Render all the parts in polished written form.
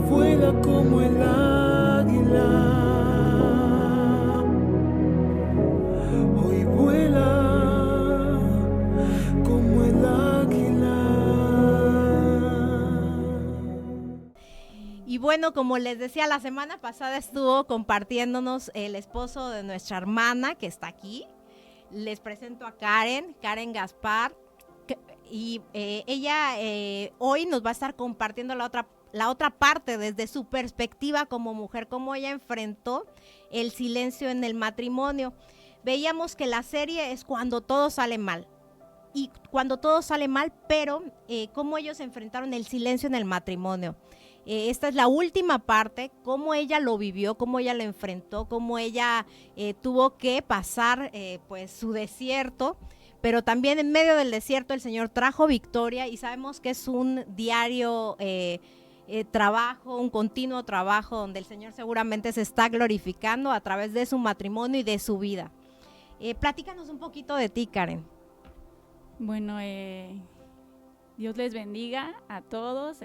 vuela como el águila, hoy vuela como el águila. Y bueno, como les decía, la semana pasada estuvo compartiéndonos el esposo de nuestra hermana que está aquí. Les presento a Karen Gaspar, y ella hoy nos va a estar compartiendo la otra parte desde su perspectiva como mujer, cómo ella enfrentó el silencio en el matrimonio. Veíamos que la serie es cuando todo sale mal. Y cuando todo sale mal, pero cómo ellos enfrentaron el silencio en el matrimonio. Esta es la última parte, cómo ella lo vivió, cómo ella lo enfrentó, cómo ella tuvo que pasar pues su desierto, pero también en medio del desierto el Señor trajo victoria, y sabemos que es un diario trabajo, un continuo trabajo donde el Señor seguramente se está glorificando a través de su matrimonio y de su vida. Platícanos un poquito de ti, Karen. Bueno, Dios les bendiga a todos.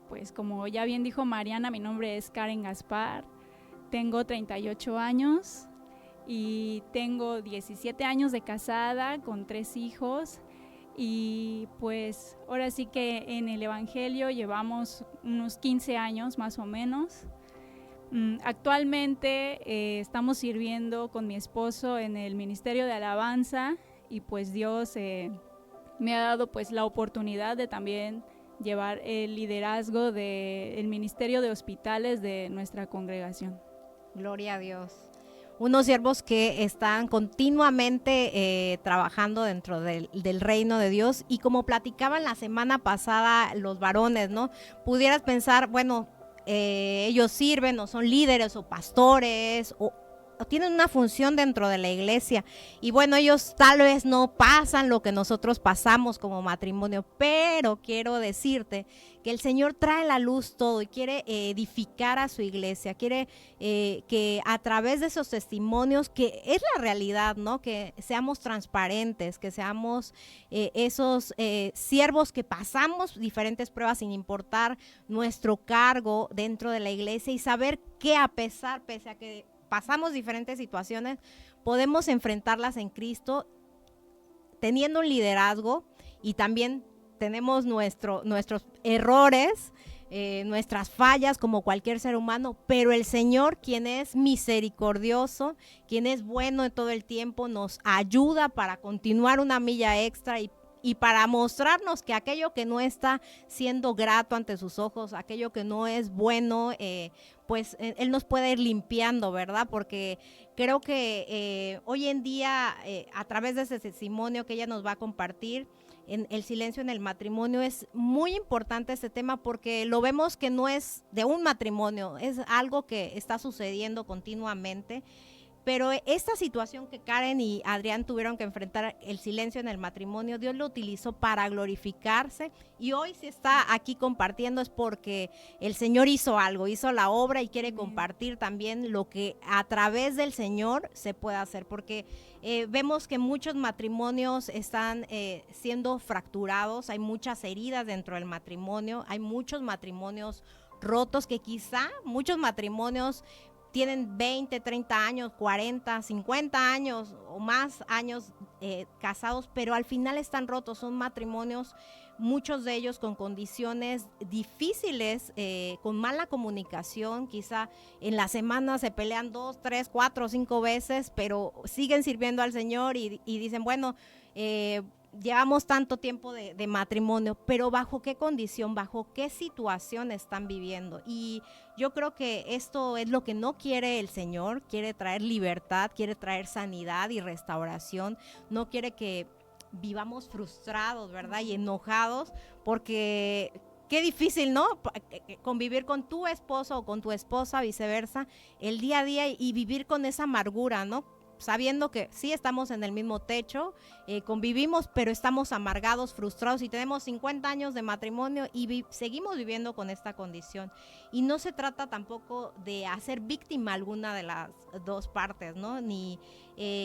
Pues como ya bien dijo Mariana, mi nombre es Karen Gaspar, tengo 38 años y tengo 17 años de casada con 3 hijos, y pues ahora sí que en el Evangelio llevamos unos 15 años más o menos. Actualmente estamos sirviendo con mi esposo en el Ministerio de Alabanza, y pues Dios me ha dado pues la oportunidad de también llevar el liderazgo del Ministerio de Hospitales de nuestra congregación. Gloria a Dios. Unos siervos que están continuamente trabajando dentro del reino de Dios, y como platicaban la semana pasada los varones, ¿no? Pudieras pensar, bueno, ellos sirven o son líderes o pastores o tienen una función dentro de la iglesia, y bueno, ellos tal vez no pasan lo que nosotros pasamos como matrimonio, pero quiero decirte que el Señor trae la luz todo y quiere edificar a su iglesia, quiere que a través de esos testimonios, que es la realidad, ¿no? Que seamos transparentes, que seamos esos siervos que pasamos diferentes pruebas sin importar nuestro cargo dentro de la iglesia, y saber que pese a que pasamos diferentes situaciones, podemos enfrentarlas en Cristo teniendo un liderazgo, y también tenemos nuestros errores, nuestras fallas como cualquier ser humano, pero el Señor, quien es misericordioso, quien es bueno en todo el tiempo, nos ayuda para continuar una milla extra y para mostrarnos que aquello que no está siendo grato ante sus ojos, aquello que no es bueno, pues Él nos puede ir limpiando, ¿verdad? Porque creo que hoy en día, a través de ese testimonio que ella nos va a compartir, en el silencio en el matrimonio, es muy importante este tema, porque lo vemos que no es de un matrimonio, es algo que está sucediendo continuamente. Pero esta situación que Karen y Adrián tuvieron que enfrentar, el silencio en el matrimonio, Dios lo utilizó para glorificarse, y hoy si está aquí compartiendo es porque el Señor hizo algo, hizo la obra, y quiere compartir también lo que a través del Señor se puede hacer, porque vemos que muchos matrimonios están siendo fracturados, hay muchas heridas dentro del matrimonio, hay muchos matrimonios rotos, que quizá muchos matrimonios tienen 20, 30 años, 40, 50 años o más años casados, pero al final están rotos. Son matrimonios, muchos de ellos con condiciones difíciles, con mala comunicación. Quizá en la semana se pelean 2, 3, 4, 5 veces, pero siguen sirviendo al Señor y dicen, bueno, llevamos tanto tiempo de matrimonio, pero ¿bajo qué condición, bajo qué situación están viviendo? Y yo creo que esto es lo que no quiere el Señor. Quiere traer libertad, quiere traer sanidad y restauración. No quiere que vivamos frustrados, ¿verdad? Y enojados, porque qué difícil, ¿no? Convivir con tu esposo o con tu esposa, viceversa, el día a día, y vivir con esa amargura, ¿no? Sabiendo que sí estamos en el mismo techo, convivimos, pero estamos amargados, frustrados, y tenemos 50 años de matrimonio y seguimos viviendo con esta condición. Y no se trata tampoco de hacer víctima alguna de las dos partes, ¿no? Ni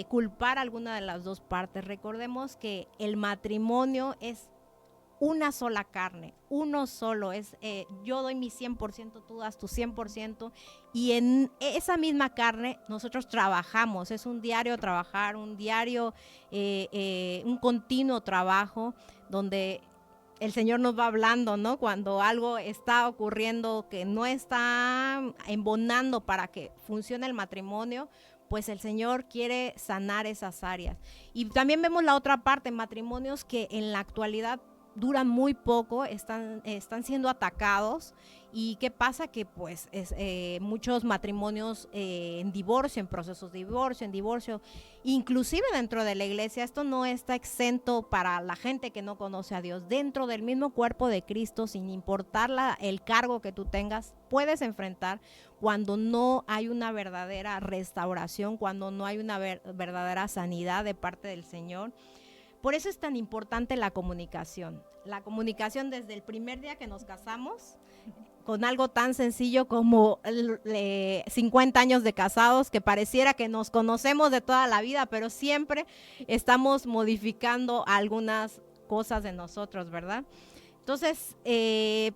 culpar a alguna de las dos partes. Recordemos que el matrimonio es una sola carne, uno solo, yo doy mi 100%, tú das tu 100%, y en esa misma carne nosotros trabajamos, es un diario trabajar, un diario, un continuo trabajo, donde el Señor nos va hablando, ¿no? Cuando algo está ocurriendo que no está embonando para que funcione el matrimonio, pues el Señor quiere sanar esas áreas. Y también vemos la otra parte, matrimonios que en la actualidad duran muy poco, están siendo atacados. ¿Y qué pasa? Que pues muchos matrimonios en divorcio, en procesos de divorcio, inclusive dentro de la iglesia, esto no está exento para la gente que no conoce a Dios. Dentro del mismo cuerpo de Cristo, sin importar el cargo que tú tengas, puedes enfrentar cuando no hay una verdadera restauración, cuando no hay una verdadera sanidad de parte del Señor. Por eso es tan importante la comunicación. La comunicación desde el primer día que nos casamos, con algo tan sencillo como 50 años de casados, que pareciera que nos conocemos de toda la vida, pero siempre estamos modificando algunas cosas de nosotros, ¿verdad? Entonces,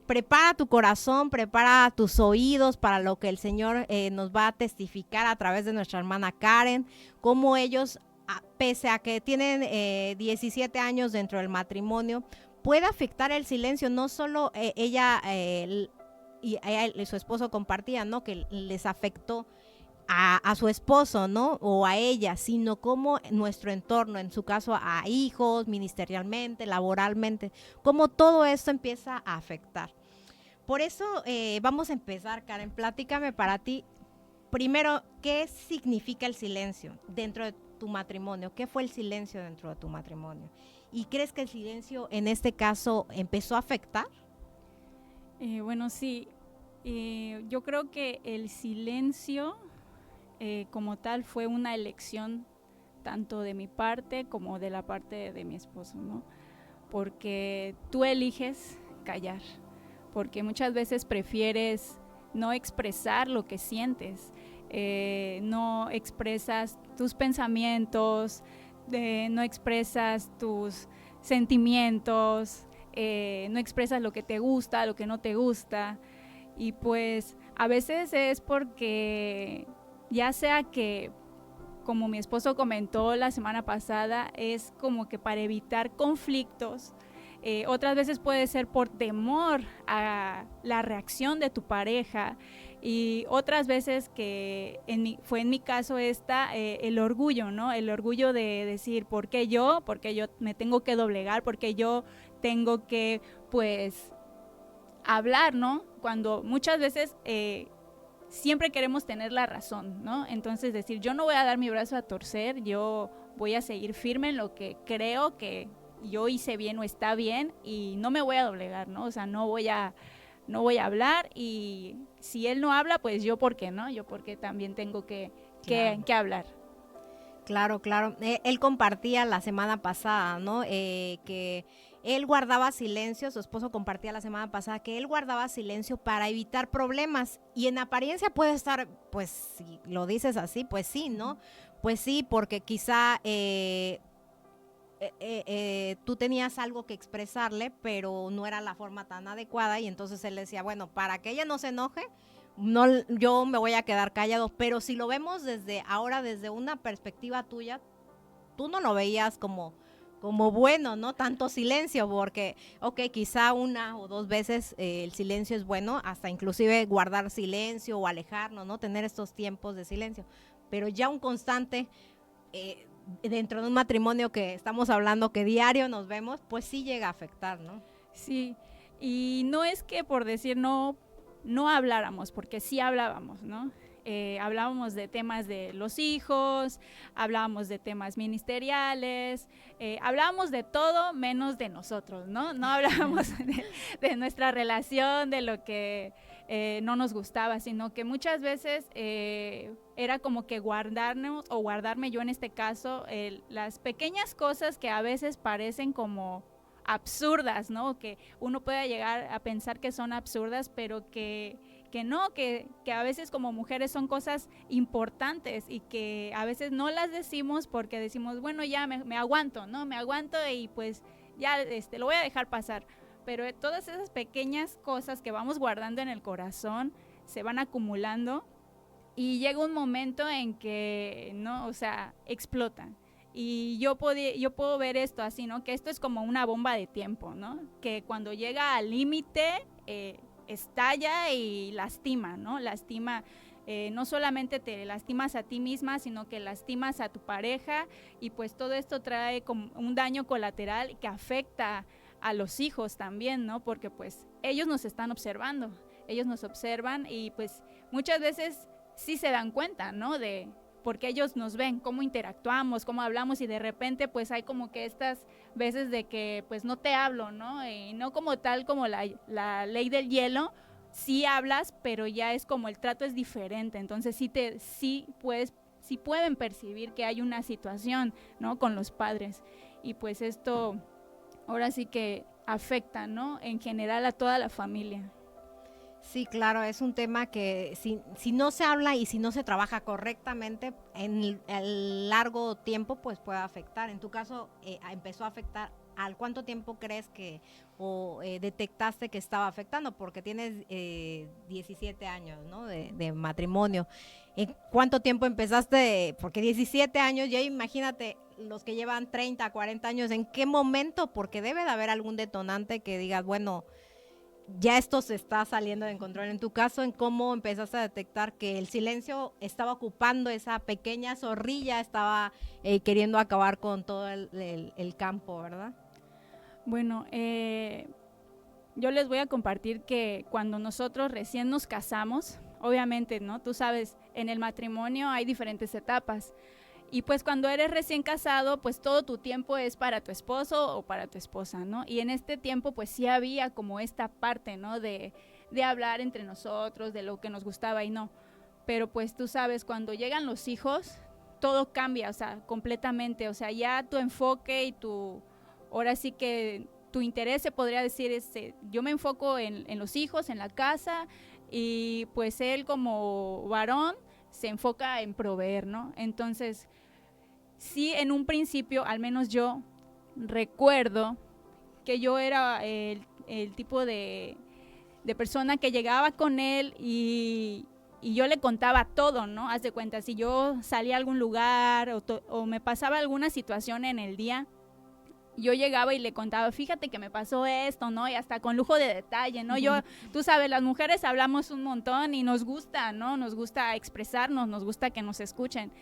prepara tu corazón, prepara tus oídos para lo que el Señor nos va a testificar a través de nuestra hermana Karen, cómo ellos, pese a que tienen 17 años dentro del matrimonio, puede afectar el silencio. No solo ella y su esposo compartían, ¿no?, que les afectó a su esposo, ¿no?, o a ella, sino como nuestro entorno, en su caso a hijos, ministerialmente, laboralmente, como todo esto empieza a afectar. Por eso vamos a empezar, Karen, platícame para ti, primero, ¿qué significa el silencio dentro de tu matrimonio? ¿Qué fue el silencio dentro de tu matrimonio? ¿Y crees que el silencio en este caso empezó a afectar? Bueno, sí, yo creo que el silencio como tal fue una elección tanto de mi parte como de la parte de mi esposo, ¿no? Porque tú eliges callar, porque muchas veces prefieres no expresar lo que sientes, no expresas tus pensamientos, no expresas tus sentimientos, no expresas lo que te gusta, lo que no te gusta, y pues a veces es porque ya sea que, como mi esposo comentó la semana pasada, es como que para evitar conflictos. Otras veces puede ser por temor a la reacción de tu pareja, y otras veces que fue en mi caso el orgullo, ¿no? El orgullo de decir, ¿por qué yo? ¿Por qué yo me tengo que doblegar? ¿Por qué yo tengo que, pues, hablar, ¿no? Cuando muchas veces siempre queremos tener la razón, ¿no? Entonces decir, yo no voy a dar mi brazo a torcer, yo voy a seguir firme en lo que creo que yo hice bien o está bien, y no me voy a doblegar, ¿no? O sea, no voy a hablar, y si él no habla, pues yo por qué, ¿no? Yo porque también tengo que hablar. Claro. Él compartía la semana pasada, ¿no? Que él guardaba silencio, su esposo compartía la semana pasada que él guardaba silencio para evitar problemas, y en apariencia puede estar, pues si lo dices así, pues sí, ¿no? Pues sí, porque quizá tú tenías algo que expresarle, pero no era la forma tan adecuada, y entonces él decía, bueno, para que ella no se enoje, no, yo me voy a quedar callado. Pero si lo vemos desde una perspectiva tuya, tú no lo veías como bueno, ¿no? Tanto silencio, porque, quizá una o dos veces el silencio es bueno, hasta inclusive guardar silencio o alejarnos, ¿no? Tener estos tiempos de silencio. Pero ya un constante dentro de un matrimonio que estamos hablando que diario nos vemos, pues sí llega a afectar, ¿no? Sí, y no es que por decir no habláramos, porque sí hablábamos, ¿no? Hablábamos de temas de los hijos, hablábamos de temas ministeriales, hablábamos de todo menos de nosotros, ¿no? No hablábamos de nuestra relación, de lo que no nos gustaba, sino que muchas veces era como que guardarnos, o guardarme yo en este caso, las pequeñas cosas que a veces parecen como absurdas, ¿no? Que uno pueda llegar a pensar que son absurdas, pero que no, que a veces como mujeres son cosas importantes, y que a veces no las decimos porque decimos, bueno, ya me aguanto, ¿no? Me aguanto, y pues ya lo voy a dejar pasar. Pero todas esas pequeñas cosas que vamos guardando en el corazón se van acumulando y llega un momento en que, ¿no? O sea, explotan. Y yo puedo ver esto así, ¿no? Que esto es como una bomba de tiempo, ¿no? Que cuando llega al límite, estalla y lastima, ¿no? Lastima, no solamente te lastimas a ti misma, sino que lastimas a tu pareja, y pues todo esto trae como un daño colateral que afecta a los hijos también, ¿no? Porque pues ellos nos están observando, ellos nos observan y pues muchas veces sí se dan cuenta, ¿no? Porque ellos nos ven, cómo interactuamos, cómo hablamos, y de repente pues hay como que estas veces de que pues no te hablo, ¿no? Y no como tal como la ley del hielo, sí hablas, pero ya es como el trato es diferente, entonces sí pueden percibir que hay una situación, ¿no? Con los padres, y pues esto ahora sí que afecta, ¿no? En general a toda la familia. Sí, claro, es un tema que si no se habla y si no se trabaja correctamente en el largo tiempo, pues puede afectar. En tu caso, empezó a afectar. ¿Al cuánto tiempo crees detectaste que estaba afectando? Porque tienes 17 años, ¿no? de matrimonio. ¿En cuánto tiempo empezaste? Porque 17 años, ya imagínate los que llevan 30, 40 años, ¿en qué momento? Porque debe de haber algún detonante que digas, bueno, ya esto se está saliendo de control. En tu caso, ¿en cómo empezaste a detectar que el silencio estaba ocupando esa pequeña zorrilla, estaba queriendo acabar con todo el campo, verdad? Bueno, yo les voy a compartir que cuando nosotros recién nos casamos, obviamente, ¿no? Tú sabes, en el matrimonio hay diferentes etapas. Y pues cuando eres recién casado, pues todo tu tiempo es para tu esposo o para tu esposa, ¿no? Y en este tiempo pues sí había como esta parte, ¿no? De hablar entre nosotros, de lo que nos gustaba y no. Pero pues tú sabes, cuando llegan los hijos, todo cambia, o sea, completamente. O sea, ya tu enfoque y ahora sí que tu interés, se podría decir, yo me enfoco en los hijos, en la casa, y pues él como varón se enfoca en proveer, ¿no? Entonces, sí, en un principio, al menos yo recuerdo que yo era el tipo de persona que llegaba con él y yo le contaba todo, ¿no? Haz de cuenta, si yo salía a algún lugar o me pasaba alguna situación en el día, yo llegaba y le contaba, fíjate que me pasó esto, ¿no? Y hasta con lujo de detalle, ¿no? Tú sabes, las mujeres hablamos un montón y nos gusta, ¿no? Nos gusta expresarnos, nos gusta que nos escuchen.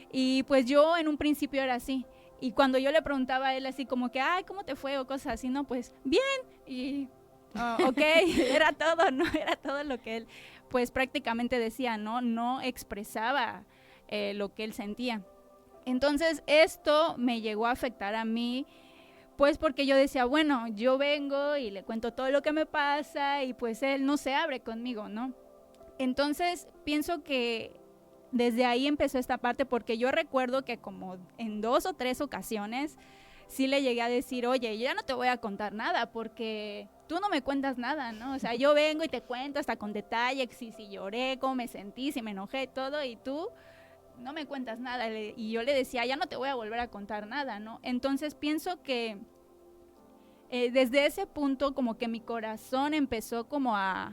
Y pues yo en un principio era así. Y cuando yo le preguntaba a él así como que, ay, ¿cómo te fue? O cosas así, ¿no? Pues, bien. Y, ok, era todo, ¿no? Era todo lo que él, pues prácticamente decía, ¿no? No expresaba lo que él sentía. Entonces esto me llegó a afectar a mí, pues porque yo decía, bueno, yo vengo y le cuento todo lo que me pasa y pues él no se abre conmigo, ¿no? Entonces pienso que desde ahí empezó esta parte, porque yo recuerdo que como en 2 o 3 ocasiones sí le llegué a decir, oye, yo ya no te voy a contar nada porque tú no me cuentas nada, ¿no? O sea, yo vengo y te cuento hasta con detalle si lloré, cómo me sentí, si me enojé, todo, y tú no me cuentas nada. Y yo le decía, ya no te voy a volver a contar nada, ¿no? Entonces pienso que desde ese punto como que mi corazón empezó como a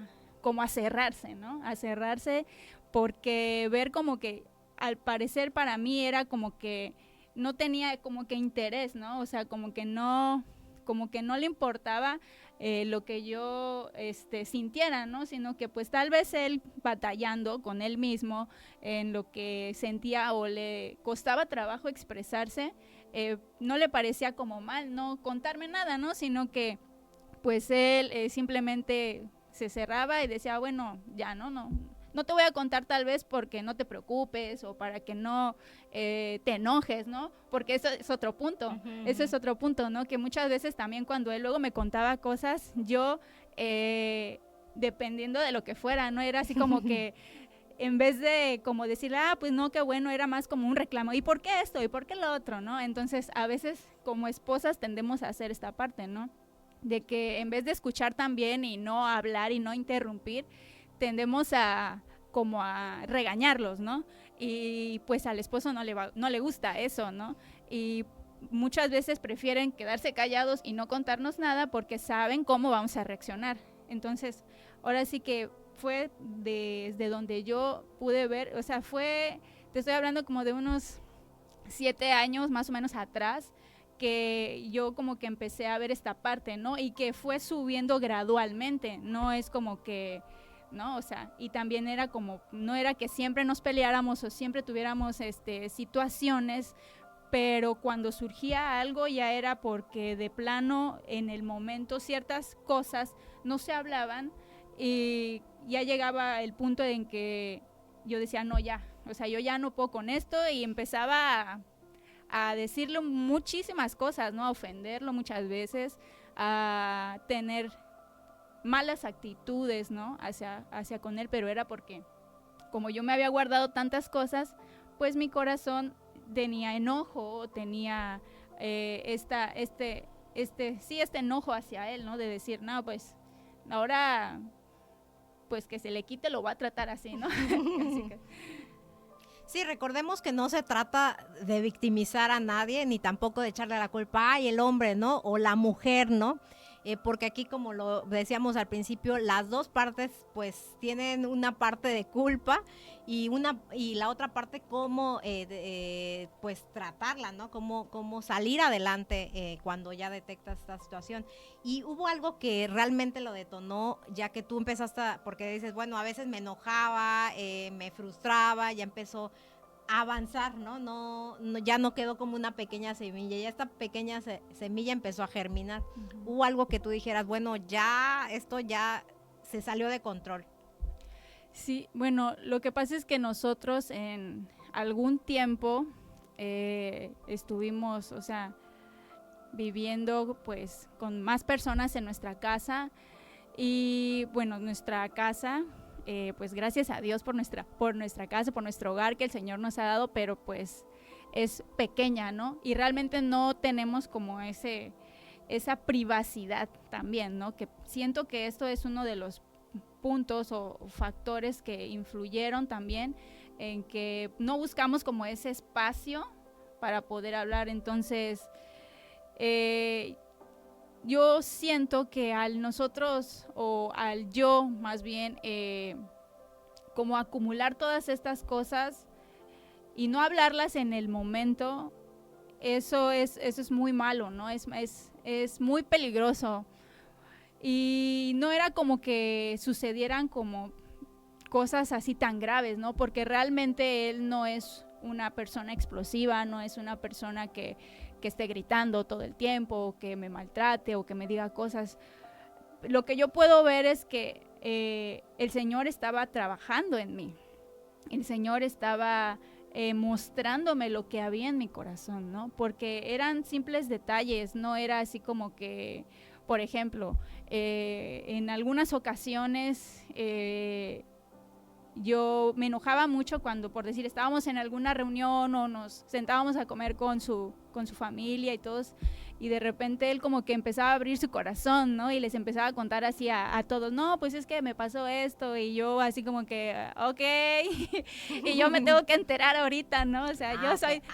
cerrarse, ¿no? A cerrarse, porque ver como que al parecer para mí era como que no tenía como que interés, ¿no? O sea, como que no le importaba lo que yo sintiera, ¿no? Sino que pues tal vez él batallando con él mismo en lo que sentía o le costaba trabajo expresarse, no le parecía como mal no contarme nada, ¿no? Sino que pues él simplemente se cerraba y decía, bueno, ya no te voy a contar tal vez porque no te preocupes o para que no te enojes, ¿no? Porque eso es otro punto, ese es otro punto, ¿no? Que muchas veces también cuando él luego me contaba cosas, yo, dependiendo de lo que fuera, ¿no? Era así como que en vez de como decirle, pues no, qué bueno, era más como un reclamo, ¿y por qué esto? ¿Y por qué lo otro? ¿No? Entonces, a veces como esposas tendemos a hacer esta parte, ¿no? De que en vez de escuchar también y no hablar y no interrumpir, tendemos a como a regañarlos, ¿no? Y pues al esposo no le gusta eso, ¿no? Y muchas veces prefieren quedarse callados y no contarnos nada porque saben cómo vamos a reaccionar. Entonces, ahora sí que fue desde donde yo pude ver, o sea, te estoy hablando como de unos 7 años más o menos atrás, que yo como que empecé a ver esta parte, ¿no? Y que fue subiendo gradualmente, no es como que, ¿no? O sea, y también era como, no era que siempre nos peleáramos o siempre tuviéramos situaciones, pero cuando surgía algo ya era porque de plano en el momento ciertas cosas no se hablaban y ya llegaba el punto en que yo decía, no, ya, o sea, yo ya no puedo con esto y empezaba a decirle muchísimas cosas, ¿no? A ofenderlo muchas veces, a tener malas actitudes, ¿no? Hacia con él, pero era porque como yo me había guardado tantas cosas, pues mi corazón tenía enojo, tenía este enojo hacia él, ¿no? De decir, no, pues ahora pues que se le quite, lo va a tratar así, ¿no? Así que. Sí, recordemos que no se trata de victimizar a nadie, ni tampoco de echarle la culpa, ay, el hombre, ¿no? O la mujer, ¿no? Porque aquí, como lo decíamos al principio, las dos partes pues tienen una parte de culpa y la otra parte cómo pues tratarla, ¿no? Cómo salir adelante cuando ya detectas esta situación. Y hubo algo que realmente lo detonó, ya que tú empezaste, porque dices, bueno, a veces me enojaba, me frustraba, ya empezó a avanzar, ¿no? Ya no quedó como una pequeña semilla, ya esta pequeña semilla empezó a germinar. Uh-huh. Hubo algo que tú dijeras, bueno, ya esto ya se salió de control. Sí, bueno, lo que pasa es que nosotros en algún tiempo estuvimos, o sea, viviendo pues con más personas en nuestra casa y bueno, nuestra casa, pues gracias a Dios por nuestra casa, por nuestro hogar que el Señor nos ha dado, pero pues es pequeña, ¿no? Y realmente no tenemos como esa privacidad también, ¿no? Que siento que esto es uno de los puntos o factores que influyeron también en que no buscamos como ese espacio para poder hablar. Entonces, yo siento que al nosotros, o al yo más bien, como acumular todas estas cosas y no hablarlas en el momento, eso es muy malo, ¿no? Es muy peligroso. Y no era como que sucedieran como cosas así tan graves, ¿no? Porque realmente él no es una persona explosiva, no es una persona que esté gritando todo el tiempo, o que me maltrate, o que me diga cosas. Lo que yo puedo ver es que el Señor estaba trabajando en mí. El Señor estaba mostrándome lo que había en mi corazón, ¿no? Porque eran simples detalles, no era así como que, por ejemplo, en algunas ocasiones yo me enojaba mucho cuando, por decir, estábamos en alguna reunión o nos sentábamos a comer con su familia y todos, y de repente él como que empezaba a abrir su corazón, ¿no? Y les empezaba a contar así a todos, no, pues es que me pasó esto, y yo así como que, ok, y yo me tengo que enterar ahorita, ¿no? O sea,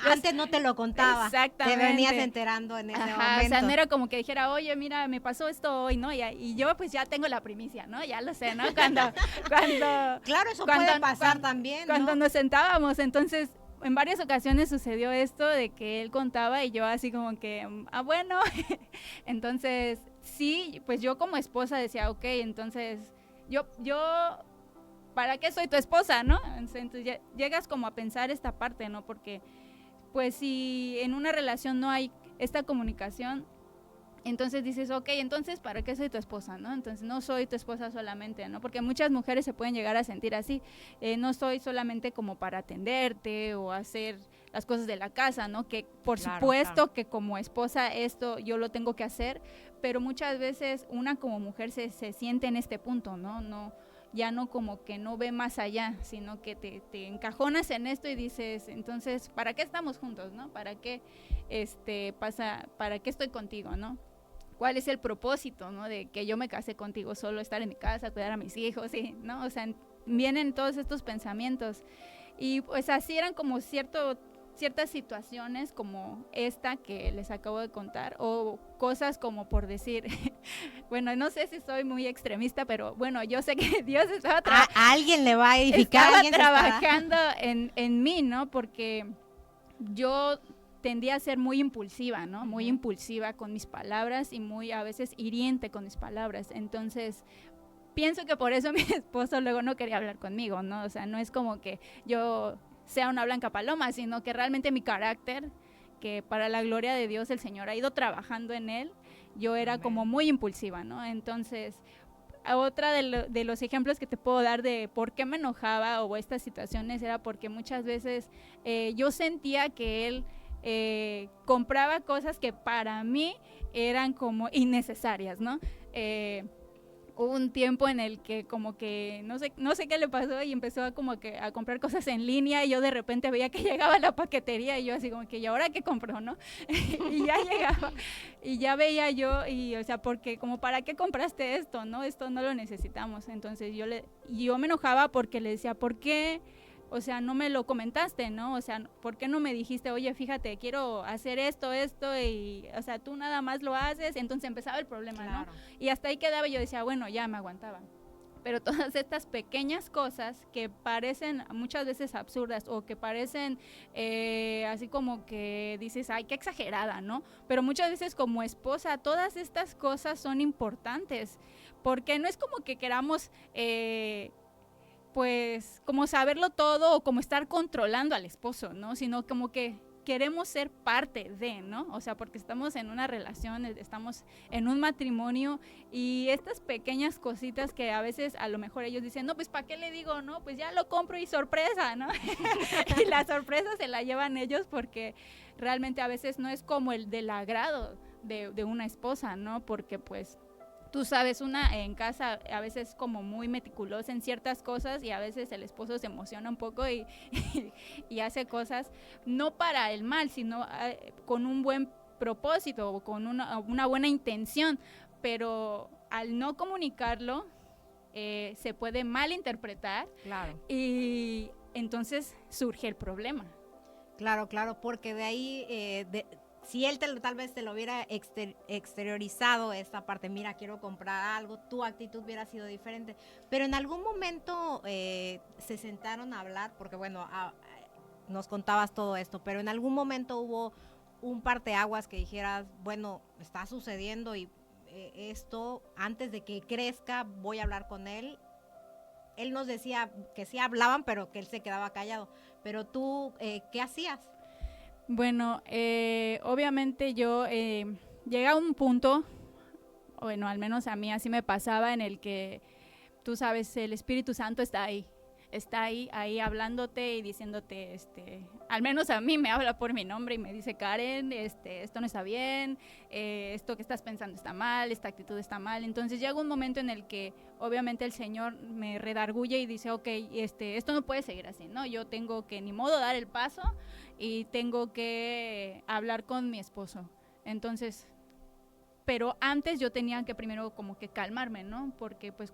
antes no te lo contaba. Exactamente. Te venías enterando en ese momento. O sea, no era como que dijera, oye, mira, me pasó esto hoy, ¿no? Y yo pues ya tengo la primicia, ¿no? Ya lo sé, ¿no? Cuando claro, eso puede pasar también, ¿no? Cuando nos sentábamos, entonces en varias ocasiones sucedió esto de que él contaba y yo así como que, bueno, entonces sí, pues yo como esposa decía, ok, entonces yo, ¿para qué soy tu esposa, no? Entonces ya llegas como a pensar esta parte, ¿no? Porque pues si en una relación no hay esta comunicación, entonces dices, ok, entonces ¿para qué soy tu esposa, no? Entonces no soy tu esposa solamente, ¿no? Porque muchas mujeres se pueden llegar a sentir así, no soy solamente como para atenderte o hacer las cosas de la casa, ¿no? Que por supuesto que como esposa esto yo lo tengo que hacer, pero muchas veces una como mujer se siente en este punto, ¿no? Ya no como que no ve más allá, sino que te encajonas en esto y dices, entonces, ¿para qué estamos juntos, no? ¿Para qué para qué estoy contigo, no? ¿Cuál es el propósito, no? De que yo me casé contigo, solo estar en mi casa, cuidar a mis hijos, ¿sí? ¿No? O sea, vienen todos estos pensamientos y pues así eran como cierto ciertas situaciones como esta que les acabo de contar, o cosas como por decir, bueno, no sé si soy muy extremista, pero bueno, yo sé que Dios estaba a alguien le va a edificar, estaba alguien se estará- trabajando en mí, ¿no? Porque yo tendía a ser muy impulsiva, ¿no? Muy impulsiva con mis palabras y muy a veces hiriente con mis palabras. Entonces, pienso que por eso mi esposo luego no quería hablar conmigo, ¿no? O sea, no es como que yo sea una blanca paloma, sino que realmente mi carácter, que para la gloria de Dios el Señor ha ido trabajando en él, yo era como muy impulsiva, ¿no? Entonces, otra de los ejemplos que te puedo dar de por qué me enojaba o estas situaciones era porque muchas veces yo sentía que él compraba cosas que para mí eran como innecesarias, ¿no? Hubo un tiempo en el que como que no sé qué le pasó y empezó a como que a comprar cosas en línea y yo de repente veía que llegaba a la paquetería y yo así como que ¿y ahora qué compró, no? Y ya llegaba y ya veía yo y o sea, porque como ¿para qué compraste esto, no? Esto no lo necesitamos. Entonces yo me enojaba porque le decía, ¿por qué? O sea, no me lo comentaste, ¿no? O sea, ¿por qué no me dijiste, oye, fíjate, quiero hacer esto, y, o sea, tú nada más lo haces? Entonces empezaba el problema, claro, ¿no? Y hasta ahí quedaba y yo decía, bueno, ya me aguantaba. Pero todas estas pequeñas cosas que parecen muchas veces absurdas o que parecen así como que dices, ay, qué exagerada, ¿no? Pero muchas veces como esposa, todas estas cosas son importantes, porque no es como que queramos pues como saberlo todo o como estar controlando al esposo, ¿no? Sino como que queremos ser parte de, ¿no? O sea, porque estamos en una relación, estamos en un matrimonio y estas pequeñas cositas que a veces a lo mejor ellos dicen, no, pues ¿para qué le digo? No, pues ya lo compro y sorpresa, ¿no? Y la sorpresa se la llevan ellos porque realmente a veces no es como el del agrado de una esposa, ¿no? Porque pues tú sabes, una en casa a veces como muy meticulosa en ciertas cosas y a veces el esposo se emociona un poco y hace cosas no para el mal, sino con un buen propósito o con una buena intención, pero al no comunicarlo se puede malinterpretar, claro, y entonces surge el problema. Claro, porque de ahí... si él tal vez te lo hubiera exteriorizado esta parte, mira, quiero comprar algo, tu actitud hubiera sido diferente. Pero en algún momento se sentaron a hablar, porque bueno, nos contabas todo esto, pero en algún momento hubo un parteaguas que dijeras, bueno, está sucediendo y esto, antes de que crezca, voy a hablar con él. Él nos decía que sí hablaban, pero que él se quedaba callado. Pero tú, ¿qué hacías? Bueno, obviamente yo llegué a un punto, bueno, al menos a mí así me pasaba, en el que, tú sabes, el Espíritu Santo está ahí hablándote y diciéndote, al menos a mí me habla por mi nombre y me dice, Karen, esto no está bien, esto que estás pensando está mal, esta actitud está mal. Entonces llega un momento en el que obviamente el Señor me redarguye y dice, ok, esto no puede seguir así, ¿no? Yo tengo que ni modo dar el paso y tengo que hablar con mi esposo. Entonces, pero antes yo tenía que primero como que calmarme, ¿no? Porque pues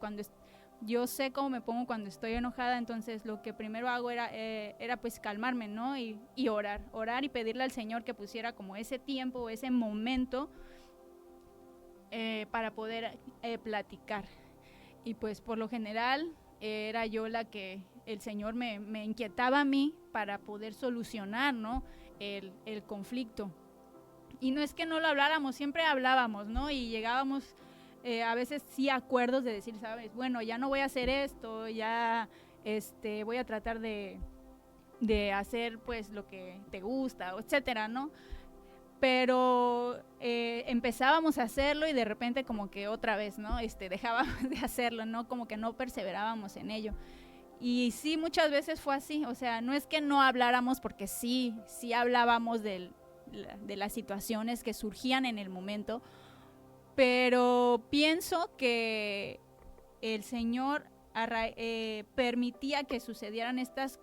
yo sé cómo me pongo cuando estoy enojada, entonces lo que primero hago era pues calmarme, ¿no? Y orar y pedirle al Señor que pusiera como ese tiempo, ese momento para poder platicar. Y pues por lo general era yo la que el Señor me inquietaba a mí para poder solucionar, ¿no? el conflicto. Y no es que no lo habláramos, siempre hablábamos, ¿no? Y llegábamos a veces sí a acuerdos de decir, ¿sabes? Bueno, ya no voy a hacer esto, ya voy a tratar de hacer pues lo que te gusta, etcétera, ¿no? Pero empezábamos a hacerlo y de repente como que otra vez, ¿no? Dejábamos de hacerlo, ¿no? Como que no perseverábamos en ello. Y sí, muchas veces fue así, o sea, no es que no habláramos, porque sí hablábamos de las situaciones que surgían en el momento, pero pienso que el Señor permitía que sucedieran estas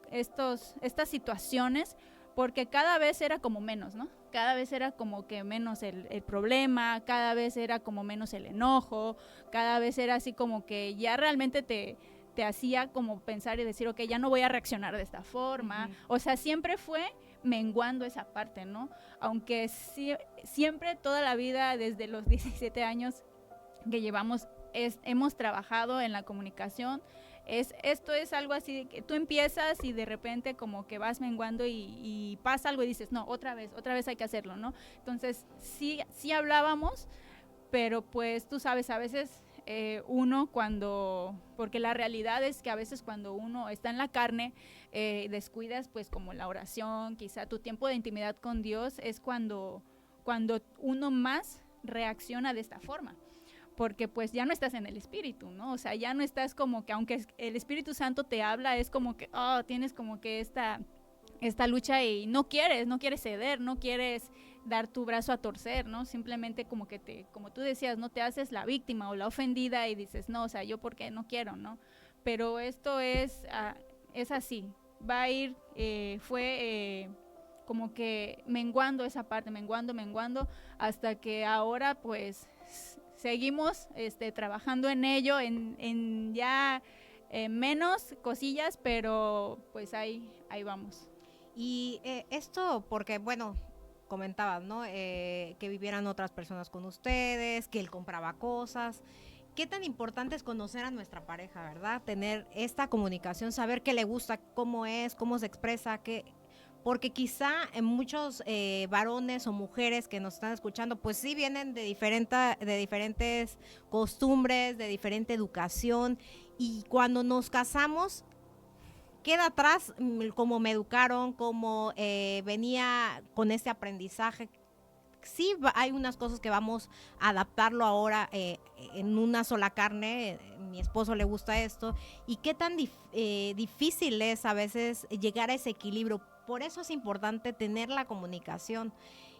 situaciones, porque cada vez era como menos, ¿no? Cada vez era como que menos el problema, cada vez era como menos el enojo, cada vez era así como que ya realmente te te hacía como pensar y decir, ok, ya no voy a reaccionar de esta forma. O sea, siempre fue menguando esa parte, ¿no? Aunque siempre, toda la vida, desde los 17 años que llevamos, hemos trabajado en la comunicación. Esto es algo así de que tú empiezas y de repente como que vas menguando y pasa algo y dices, no, otra vez hay que hacerlo, ¿no? Entonces, sí hablábamos, pero pues tú sabes, a veces uno porque la realidad es que a veces cuando uno está en la carne, descuidas pues como la oración, quizá tu tiempo de intimidad con Dios, es cuando uno más reacciona de esta forma, porque pues ya no estás en el Espíritu, ¿no? O sea, ya no estás como que, aunque el Espíritu Santo te habla, es como que, tienes como que esta lucha y no quieres ceder, no quieres dar tu brazo a torcer, ¿no? Simplemente como que como tú decías, no te haces la víctima o la ofendida y dices, no, o sea, yo porque no quiero, ¿no? Pero esto es así, va a ir, como que menguando esa parte, menguando, hasta que ahora pues seguimos trabajando en ello, en ya menos cosillas, pero pues ahí vamos. Y esto porque, bueno, comentabas, ¿no? Que vivieran otras personas con ustedes, que él compraba cosas. ¿Qué tan importante es conocer a nuestra pareja, verdad? Tener esta comunicación, saber qué le gusta, cómo es, cómo se expresa, porque quizá en muchos varones o mujeres que nos están escuchando, pues sí vienen de diferentes costumbres, de diferente educación, y cuando nos casamos queda atrás cómo me educaron, cómo venía con este aprendizaje. Sí hay unas cosas que vamos a adaptarlo ahora en una sola carne, mi esposo le gusta esto, y qué tan difícil es a veces llegar a ese equilibrio. Por eso es importante tener la comunicación,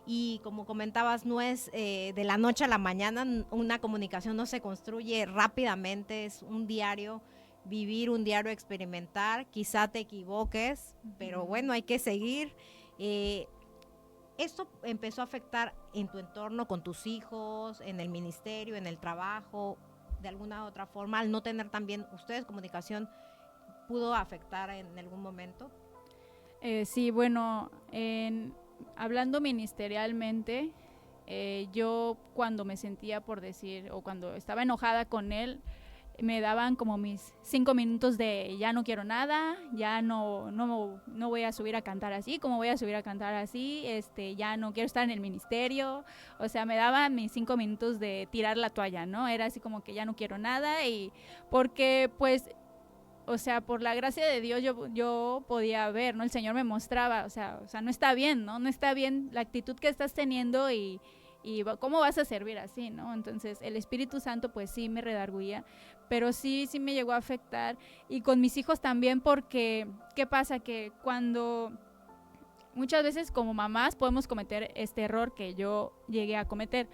y como comentabas, no es de la noche a la mañana, una comunicación no se construye rápidamente, es un diario vivir, un diario experimentar, quizá te equivoques, pero bueno, hay que seguir. ¿Esto empezó a afectar en tu entorno, con tus hijos, en el ministerio, en el trabajo, de alguna otra forma? Al no tener también ustedes comunicación, ¿pudo afectar en algún momento? Sí, bueno, hablando ministerialmente, yo cuando me sentía, por decir, o cuando estaba enojada con él, me daban como mis 5 minutos de ya no quiero nada, ya no voy a subir a cantar así, como voy a subir a cantar así, ya no quiero estar en el ministerio. O sea, me daban mis 5 minutos de tirar la toalla, ¿no? Era así como que ya no quiero nada, y porque pues, o sea, por la gracia de Dios yo podía ver, ¿no? El Señor me mostraba, o sea, no está bien, ¿no? No está bien la actitud que estás teniendo y cómo vas a servir así, ¿no? Entonces el Espíritu Santo pues sí me redarguía, pero sí me llegó a afectar, y con mis hijos también, porque ¿qué pasa? Que cuando muchas veces como mamás podemos cometer este error que yo llegué a cometer.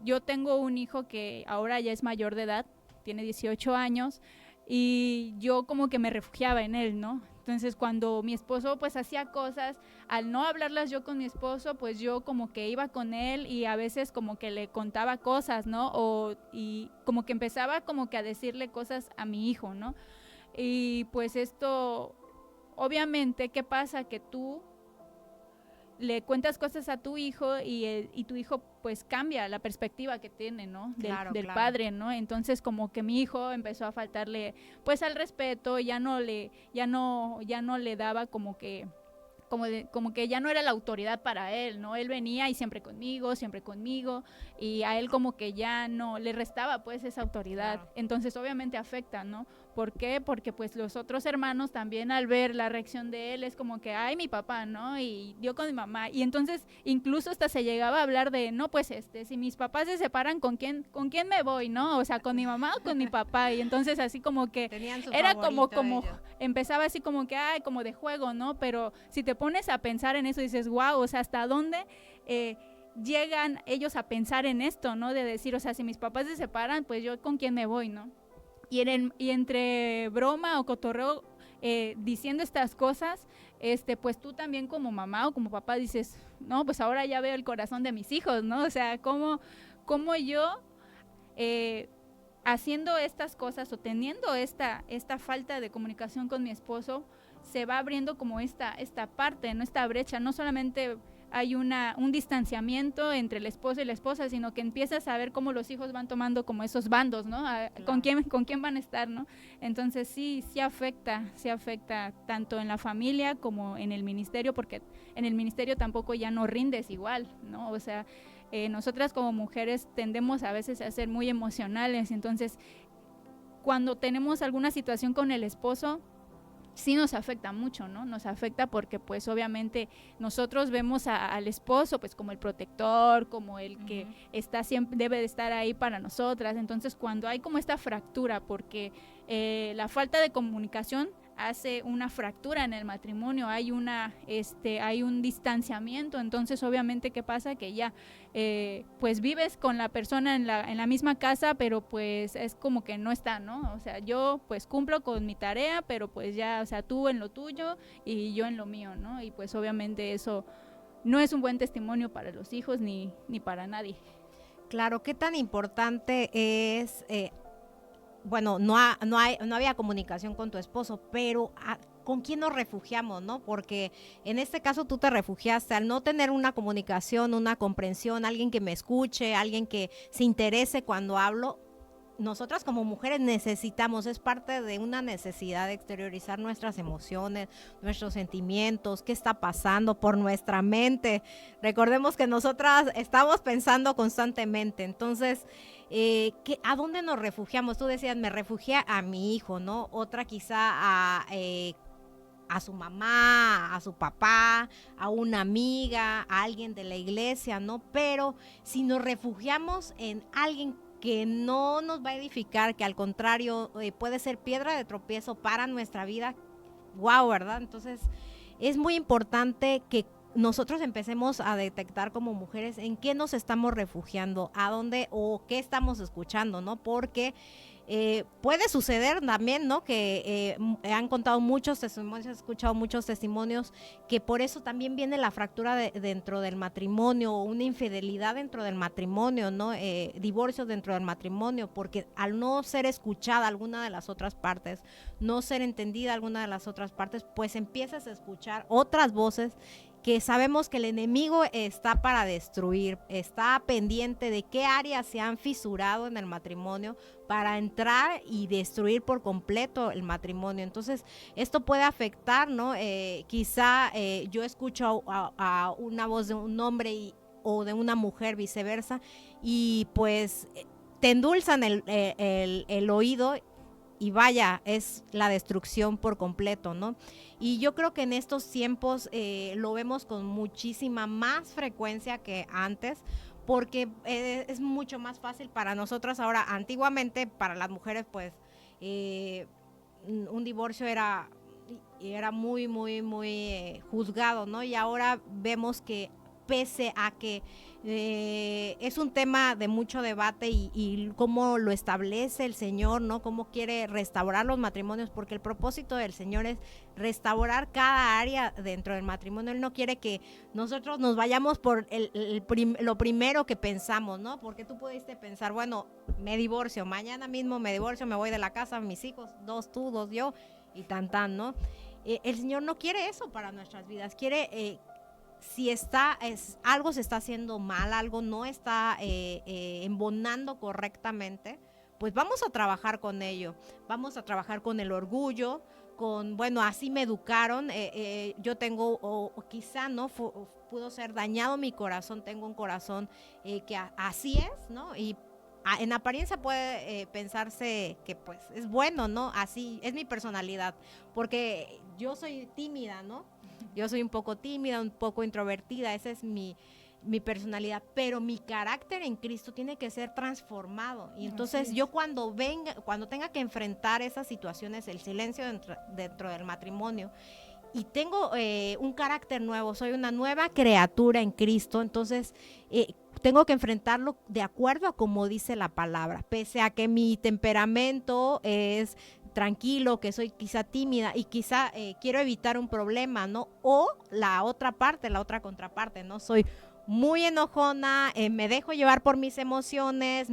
Yo tengo un hijo que ahora ya es mayor de edad, tiene 18 años, y yo como que me refugiaba en él, ¿no? Entonces cuando mi esposo pues hacía cosas, al no hablarlas yo con mi esposo, pues yo como que iba con él y a veces como que le contaba cosas, ¿no? Y como que empezaba como que a decirle cosas a mi hijo, ¿no? Y pues esto, obviamente, ¿qué pasa? Que tú le cuentas cosas a tu hijo y tu hijo pues cambia la perspectiva que tiene, ¿no? Del padre, ¿no? Entonces como que mi hijo empezó a faltarle pues al respeto, ya no le daba como que ya no era la autoridad para él, ¿no? Él venía y siempre conmigo, y a él como que ya no le restaba pues esa autoridad. Claro. Entonces obviamente afecta, ¿no? ¿Por qué? Porque pues los otros hermanos también, al ver la reacción de él, es como que, ay, mi papá, ¿no? Y yo con mi mamá. Y entonces incluso hasta se llegaba a hablar de, no, pues si mis papás se separan, ¿con quién me voy, no? O sea, ¿con mi mamá o con mi papá? Y entonces así como que era como empezaba así como que, ay, como de juego, ¿no? Pero si te pones a pensar en eso, dices, wow, o sea, ¿hasta dónde llegan ellos a pensar en esto, ¿no? De decir, o sea, si mis papás se separan, pues yo con quién me voy, ¿no? Y entre broma o cotorreo, diciendo estas cosas, pues tú también como mamá o como papá dices, no, pues ahora ya veo el corazón de mis hijos, ¿no? O sea, cómo yo haciendo estas cosas o teniendo esta falta de comunicación con mi esposo, se va abriendo como esta parte, ¿no? Esta brecha. No solamente hay un distanciamiento entre el esposo y la esposa, sino que empiezas a ver cómo los hijos van tomando como esos bandos, ¿no? ¿Con quién van a estar, ¿no? Entonces sí afecta tanto en la familia como en el ministerio, porque en el ministerio tampoco ya no rindes igual, ¿no? O sea, nosotras como mujeres tendemos a veces a ser muy emocionales, entonces cuando tenemos alguna situación con el esposo, sí nos afecta mucho, ¿no? Nos afecta porque pues obviamente nosotros vemos al esposo pues como el protector, como el que está siempre, debe de estar ahí para nosotras. Entonces cuando hay como esta fractura, porque la falta de comunicación hace una fractura en el matrimonio, hay un distanciamiento. Entonces obviamente ¿qué pasa? Que ya pues vives con la persona en la misma casa, pero pues es como que no está, ¿no? O sea, yo pues cumplo con mi tarea, pero pues ya, o sea, tú en lo tuyo y yo en lo mío, ¿no? Y pues obviamente eso no es un buen testimonio para los hijos ni para nadie. Claro, ¿qué tan importante es bueno, no había comunicación con tu esposo, pero ¿con quién nos refugiamos, no? Porque en este caso tú te refugiaste al no tener una comunicación, una comprensión, alguien que me escuche, alguien que se interese cuando hablo. Nosotras como mujeres necesitamos, es parte de una necesidad de exteriorizar nuestras emociones, nuestros sentimientos, qué está pasando por nuestra mente. Recordemos que nosotras estamos pensando constantemente, entonces, ¿a dónde nos refugiamos? Tú decías, me refugié a mi hijo, ¿no? Otra quizá a su mamá, a su papá, a una amiga, a alguien de la iglesia, ¿no? Pero si nos refugiamos en alguien que no nos va a edificar, que al contrario puede ser piedra de tropiezo para nuestra vida, wow, ¿verdad? Entonces es muy importante que nosotros empecemos a detectar como mujeres en qué nos estamos refugiando, a dónde o qué estamos escuchando, ¿no? Porque puede suceder también, ¿no? Que han contado muchos testimonios, he escuchado muchos testimonios, que por eso también viene la fractura dentro del matrimonio, o una infidelidad dentro del matrimonio, ¿no? Divorcio dentro del matrimonio, porque al no ser escuchada alguna de las otras partes, no ser entendida alguna de las otras partes, pues empiezas a escuchar otras voces que sabemos que el enemigo está para destruir, está pendiente de qué áreas se han fisurado en el matrimonio para entrar y destruir por completo el matrimonio. Entonces, esto puede afectar, ¿no? Quizá yo escucho a una voz de un hombre o de una mujer, viceversa, y pues te endulzan el oído. Y vaya, es la destrucción por completo, ¿no? Y yo creo que en estos tiempos lo vemos con muchísima más frecuencia que antes, porque es mucho más fácil para nosotras ahora. Antiguamente, para las mujeres, pues, un divorcio era muy, muy, muy juzgado, ¿no? Y ahora vemos que pese a que es un tema de mucho debate y cómo lo establece el Señor, ¿no? Cómo quiere restaurar los matrimonios, porque el propósito del Señor es restaurar cada área dentro del matrimonio. Él no quiere que nosotros nos vayamos por lo primero que pensamos, ¿no? Porque tú pudiste pensar, bueno, me divorcio, mañana mismo me divorcio, me voy de la casa, mis hijos, 2 tú, 2 yo, y ¿no? El Señor no quiere eso para nuestras vidas, quiere si algo se está haciendo mal, algo no está embonando correctamente, pues vamos a trabajar con ello, vamos a trabajar con el orgullo, bueno, así me educaron, yo tengo, o quizá no pudo ser dañado mi corazón, tengo un corazón que así es, ¿no? Y en apariencia puede pensarse que pues es bueno, ¿no? Así es mi personalidad, porque yo soy tímida, ¿no? Yo soy un poco tímida, un poco introvertida, esa es mi personalidad, pero mi carácter en Cristo tiene que ser transformado. Y entonces yo cuando tenga que enfrentar esas situaciones, el silencio dentro del matrimonio, y tengo un carácter nuevo, soy una nueva criatura en Cristo, entonces tengo que enfrentarlo de acuerdo a como dice la palabra, pese a que mi temperamento es tranquilo, que soy quizá tímida y quizá quiero evitar un problema, ¿no? O la otra contraparte, ¿no? Soy muy enojona, me dejo llevar por mis emociones,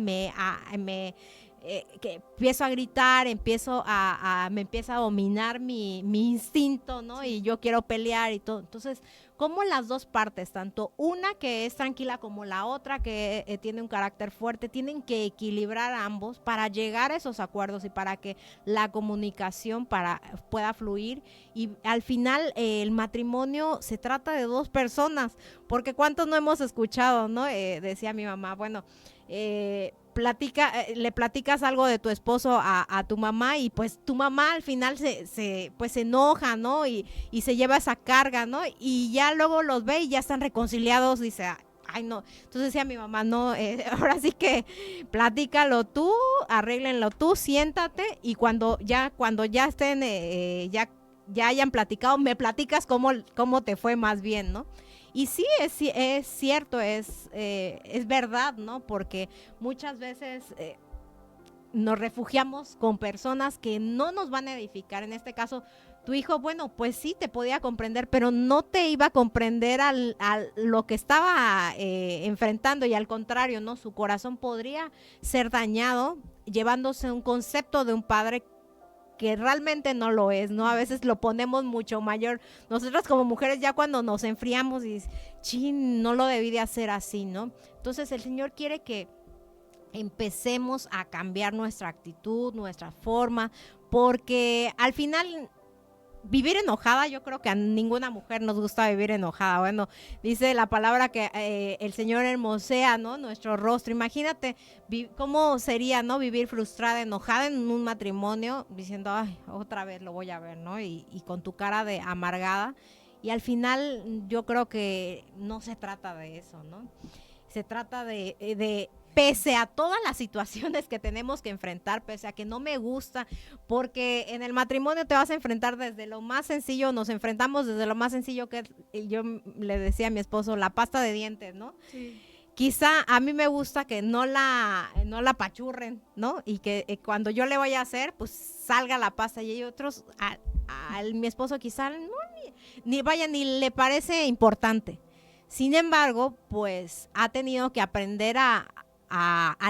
que empiezo a gritar, me empieza a dominar mi instinto, ¿no? Y yo quiero pelear y todo. Entonces, como las dos partes, tanto una que es tranquila como la otra que tiene un carácter fuerte, tienen que equilibrar a ambos para llegar a esos acuerdos y para que la comunicación pueda fluir. Y al final el matrimonio se trata de dos personas, porque ¿cuántos no hemos escuchado, no? Decía mi mamá, bueno, le platicas algo de tu esposo a tu mamá y pues tu mamá al final se enoja, ¿no? Y se lleva esa carga, ¿no? Y ya luego los ve y ya están reconciliados, dice, ay no. Entonces decía mi mamá, no, ahora sí que platícalo tú, arréglenlo tú, siéntate y cuando ya estén, ya hayan platicado, me platicas cómo te fue más bien, ¿no? Y sí, es cierto, es verdad, ¿no? Porque muchas veces nos refugiamos con personas que no nos van a edificar. En este caso, tu hijo, bueno, pues sí, te podía comprender, pero no te iba a comprender a lo que estaba enfrentando y al contrario, ¿no? Su corazón podría ser dañado llevándose un concepto de un padre que realmente no lo es, ¿no? A veces lo ponemos mucho mayor. Nosotras como mujeres ya cuando nos enfriamos y chin, no lo debí de hacer así, ¿no? Entonces el Señor quiere que empecemos a cambiar nuestra actitud, nuestra forma, porque al final vivir enojada, yo creo que a ninguna mujer nos gusta vivir enojada. Bueno, dice la palabra que el Señor hermosea, ¿no? Nuestro rostro. Imagínate cómo sería, ¿no? Vivir frustrada, enojada en un matrimonio, diciendo, ay, otra vez lo voy a ver, ¿no? Y con tu cara de amargada. Y al final yo creo que no se trata de eso, ¿no? Se trata de pese a todas las situaciones que tenemos que enfrentar, pese a que no me gusta, porque en el matrimonio te vas a enfrentar desde lo más sencillo, nos enfrentamos desde lo más sencillo que yo le decía a mi esposo, la pasta de dientes, ¿no? Sí. Quizá a mí me gusta que no la apachurren, ¿no? Y que cuando yo le voy a hacer, pues salga la pasta. Y hay otros, mi esposo quizá ni le parece importante. Sin embargo, pues ha tenido que aprender a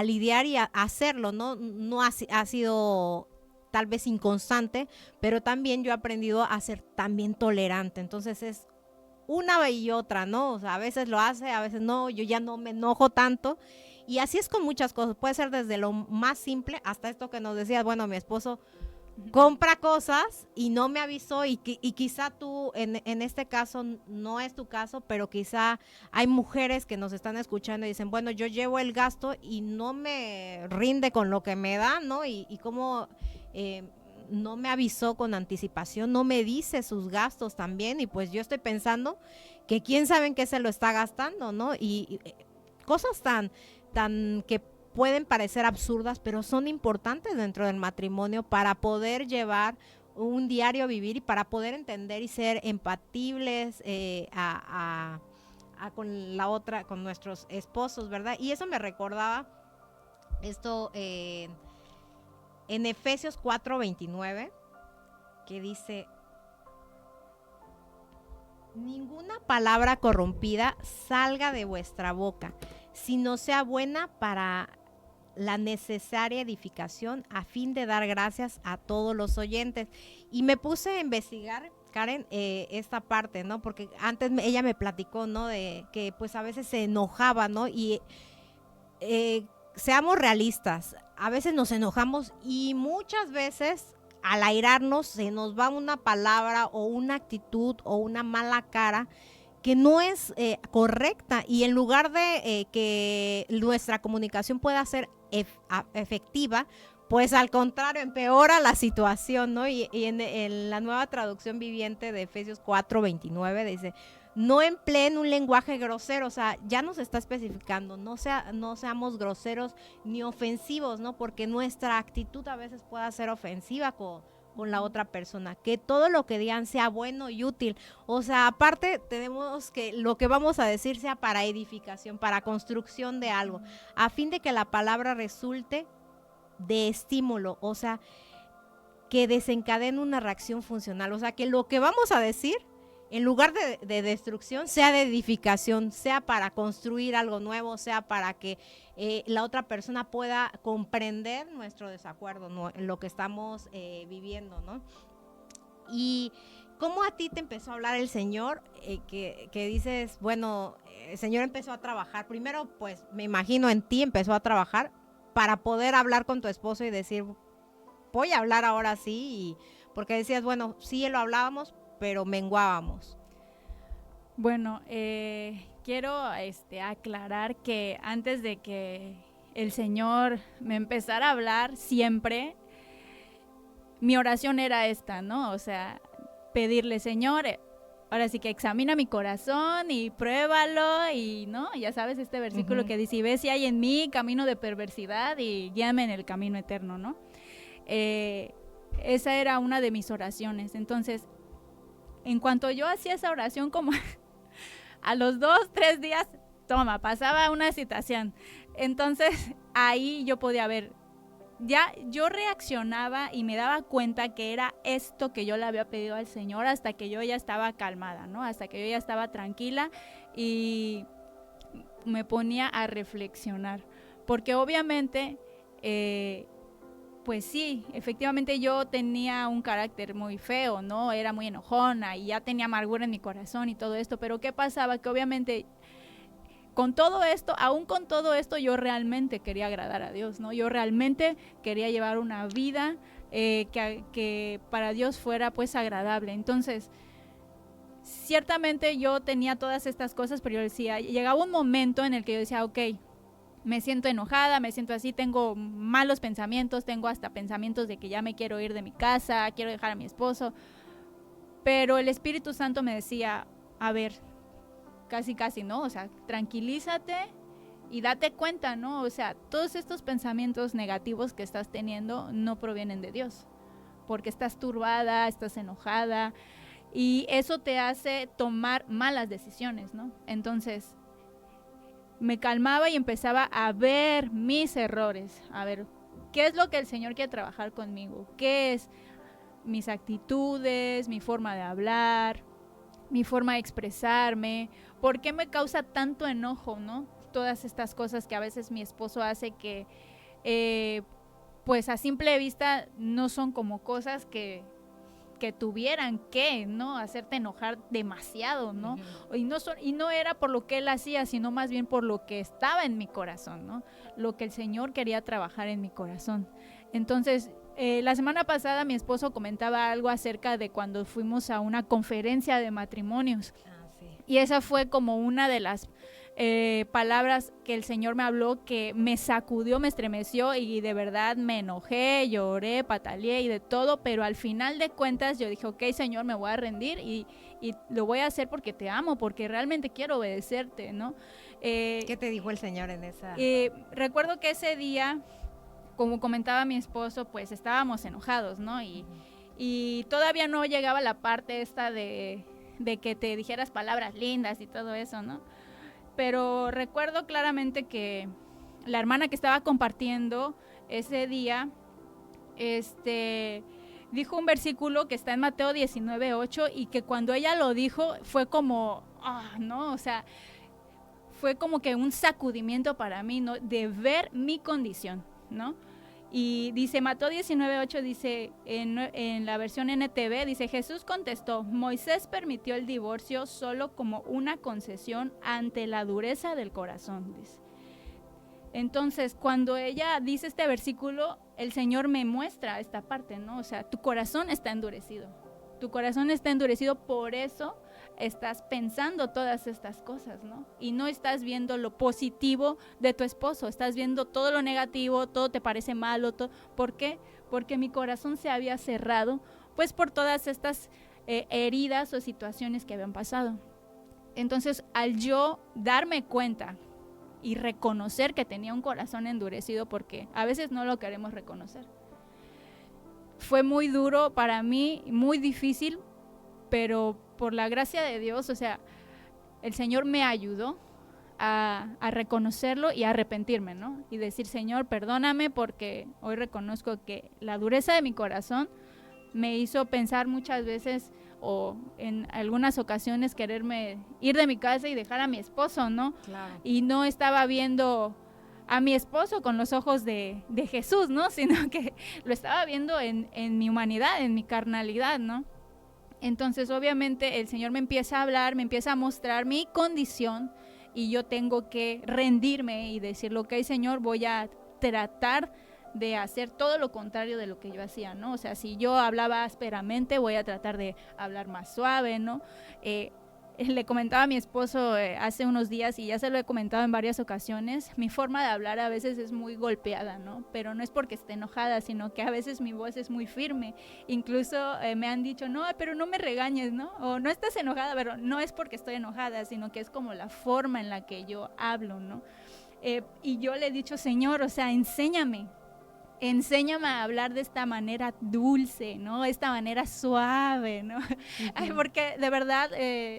lidiar y a hacerlo, ¿no? No ha sido tal vez inconstante, pero también yo he aprendido a ser también tolerante. Entonces es una y otra, ¿no? O sea, a veces lo hace, a veces no, yo ya no me enojo tanto. Y así es con muchas cosas, puede ser desde lo más simple hasta esto que nos decías, bueno, mi esposo compra cosas y no me avisó y quizá tú en este caso no es tu caso, pero quizá hay mujeres que nos están escuchando y dicen, bueno, yo llevo el gasto y no me rinde con lo que me da, ¿no? Y como no me avisó con anticipación, no me dice sus gastos también y pues yo estoy pensando que quién sabe en qué se lo está gastando, ¿no? Y cosas tan que pueden parecer absurdas, pero son importantes dentro del matrimonio para poder llevar un diario vivir y para poder entender y ser empatibles con la otra, con nuestros esposos, ¿verdad? Y eso me recordaba esto en Efesios 4:29, que dice: ninguna palabra corrompida salga de vuestra boca, sino sea buena para la necesaria edificación a fin de dar gracias a todos los oyentes. Y me puse a investigar, Karen, esta parte, ¿no? Porque antes ella me platicó, ¿no? De que pues a veces se enojaba, ¿no? Y seamos realistas, a veces nos enojamos y muchas veces al airarnos se nos va una palabra o una actitud o una mala cara que no es correcta, y en lugar de que nuestra comunicación pueda ser efectiva, pues al contrario, empeora la situación, ¿no? Y en la nueva traducción viviente de Efesios 4:29 dice: no empleen un lenguaje grosero. O sea, ya nos está especificando, no seamos groseros ni ofensivos, ¿no? Porque nuestra actitud a veces pueda ser ofensiva con la otra persona, que todo lo que digan sea bueno y útil. O sea, aparte tenemos que lo que vamos a decir sea para edificación, para construcción de algo, a fin de que la palabra resulte de estímulo, o sea, que desencadene una reacción funcional. O sea, que lo que vamos a decir en lugar de destrucción, sea de edificación, sea para construir algo nuevo, sea para que la otra persona pueda comprender nuestro desacuerdo, ¿no? Lo que estamos viviendo, ¿no? Y cómo a ti te empezó a hablar el Señor, que dices, bueno, el Señor empezó a trabajar. Primero, pues me imagino en ti empezó a trabajar para poder hablar con tu esposo y decir, voy a hablar ahora sí, porque decías, bueno, sí lo hablábamos, pero menguábamos. Bueno, quiero aclarar que antes de que el Señor me empezara a hablar siempre, mi oración era esta, ¿no? O sea, pedirle, Señor, ahora sí que examina mi corazón y pruébalo y, ¿no? Ya sabes este versículo que dice, y ve si hay en mí camino de perversidad y guíame en el camino eterno, ¿no? Esa era una de mis oraciones. Entonces, en cuanto yo hacía esa oración, como a los 2-3 días, toma, pasaba una situación. Entonces, ahí yo podía ver, ya yo reaccionaba y me daba cuenta que era esto que yo le había pedido al Señor, hasta que yo ya estaba calmada, ¿no? Hasta que yo ya estaba tranquila y me ponía a reflexionar. Porque obviamente, pues sí, efectivamente yo tenía un carácter muy feo, ¿no? Era muy enojona y ya tenía amargura en mi corazón y todo esto. Pero ¿qué pasaba? Que obviamente con todo esto, aún con todo esto, yo realmente quería agradar a Dios, ¿no? Yo realmente quería llevar una vida que para Dios fuera pues agradable. Entonces, ciertamente yo tenía todas estas cosas, pero yo decía, llegaba un momento en el que yo decía, ok, me siento enojada, me siento así, tengo malos pensamientos, tengo hasta pensamientos de que ya me quiero ir de mi casa, quiero dejar a mi esposo. Pero el Espíritu Santo me decía, a ver, casi, ¿no? O sea, tranquilízate y date cuenta, ¿no? O sea, todos estos pensamientos negativos que estás teniendo no provienen de Dios, porque estás turbada, estás enojada y eso te hace tomar malas decisiones, ¿no? Entonces, me calmaba y empezaba a ver mis errores, a ver qué es lo que el Señor quiere trabajar conmigo, qué es mis actitudes, mi forma de hablar, mi forma de expresarme, por qué me causa tanto enojo, ¿no? Todas estas cosas que a veces mi esposo hace que, pues a simple vista no son como cosas que tuvieran que, ¿no? Hacerte enojar demasiado, ¿no? Y no era por lo que él hacía, sino más bien por lo que estaba en mi corazón, ¿no? Lo que el Señor quería trabajar en mi corazón. Entonces, la semana pasada mi esposo comentaba algo acerca de cuando fuimos a una conferencia de matrimonios. Sí. Y esa fue como una de las palabras que el Señor me habló, que me sacudió, me estremeció y de verdad me enojé, lloré, pataleé y de todo, pero al final de cuentas yo dije, ok, Señor, me voy a rendir y lo voy a hacer porque te amo, porque realmente quiero obedecerte, ¿no? ¿Qué te dijo el Señor en esa? Recuerdo que ese día, como comentaba mi esposo, pues estábamos enojados, ¿no? Y todavía no llegaba la parte esta de que te dijeras palabras lindas y todo eso, ¿no? Pero recuerdo claramente que la hermana que estaba compartiendo ese día, dijo un versículo que está en Mateo 19:8 y que cuando ella lo dijo fue como, ¿no? O sea, fue como que un sacudimiento para mí, ¿no? De ver mi condición, ¿no? Y dice, Mateo 19:8 dice, en la versión NTV, dice, Jesús contestó, Moisés permitió el divorcio solo como una concesión ante la dureza del corazón, dice. Entonces, cuando ella dice este versículo, el Señor me muestra esta parte, ¿no? O sea, tu corazón está endurecido. Tu corazón está endurecido, por eso estás pensando todas estas cosas, ¿no? Y no estás viendo lo positivo de tu esposo, estás viendo todo lo negativo, todo te parece malo. ¿Por qué? Porque mi corazón se había cerrado, pues por todas estas heridas o situaciones que habían pasado. Entonces, al yo darme cuenta y reconocer que tenía un corazón endurecido, porque a veces no lo queremos reconocer, fue muy duro para mí, muy difícil, pero por la gracia de Dios, o sea, el Señor me ayudó a reconocerlo y a arrepentirme, ¿no? Y decir, Señor, perdóname porque hoy reconozco que la dureza de mi corazón me hizo pensar muchas veces o en algunas ocasiones quererme ir de mi casa y dejar a mi esposo, ¿no? Claro. Y no estaba viendo a mi esposo con los ojos de Jesús, ¿no? Sino que lo estaba viendo en mi humanidad, en mi carnalidad, ¿no? Entonces, obviamente, el Señor me empieza a hablar, me empieza a mostrar mi condición y yo tengo que rendirme y decirle, ok, Señor, voy a tratar de hacer todo lo contrario de lo que yo hacía, ¿no? O sea, si yo hablaba ásperamente, voy a tratar de hablar más suave, ¿no? Le comentaba a mi esposo hace unos días, y ya se lo he comentado en varias ocasiones, mi forma de hablar a veces es muy golpeada, ¿no? Pero no es porque esté enojada, sino que a veces mi voz es muy firme. Incluso me han dicho, no, pero no me regañes, ¿no? O no estás enojada, pero no es porque estoy enojada, sino que es como la forma en la que yo hablo, ¿no? Y yo le he dicho, Señor, o sea, enséñame a hablar de esta manera dulce, ¿no? Esta manera suave, ¿no? Ay, porque de verdad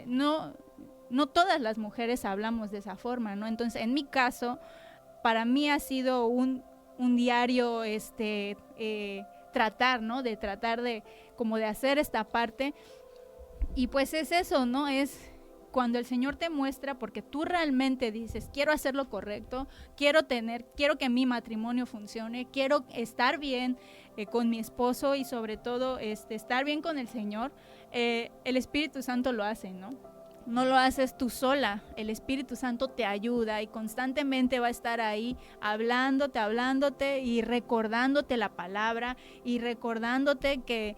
no todas las mujeres hablamos de esa forma, ¿no? Entonces, en mi caso, para mí ha sido un diario tratar, ¿no? De tratar de como de hacer esta parte. Y pues es eso, ¿no? Es cuando el Señor te muestra, porque tú realmente dices, quiero hacer lo correcto, quiero que mi matrimonio funcione, quiero estar bien con mi esposo y sobre todo estar bien con el Señor, el Espíritu Santo lo hace, ¿no? No lo haces tú sola, el Espíritu Santo te ayuda y constantemente va a estar ahí hablándote y recordándote la palabra y recordándote que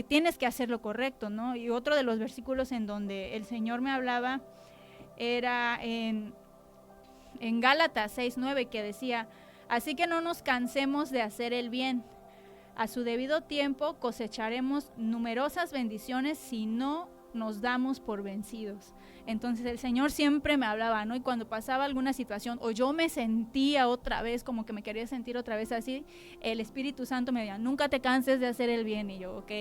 tienes que hacer lo correcto, ¿no? Y otro de los versículos en donde el Señor me hablaba era en Gálatas 6:9, que decía, así que no nos cansemos de hacer el bien. A su debido tiempo cosecharemos numerosas bendiciones si no nos damos por vencidos. Entonces el Señor siempre me hablaba, ¿no? Y cuando pasaba alguna situación o yo me sentía otra vez, como que me quería sentir otra vez así, el Espíritu Santo me decía, nunca te canses de hacer el bien. Y yo, ok.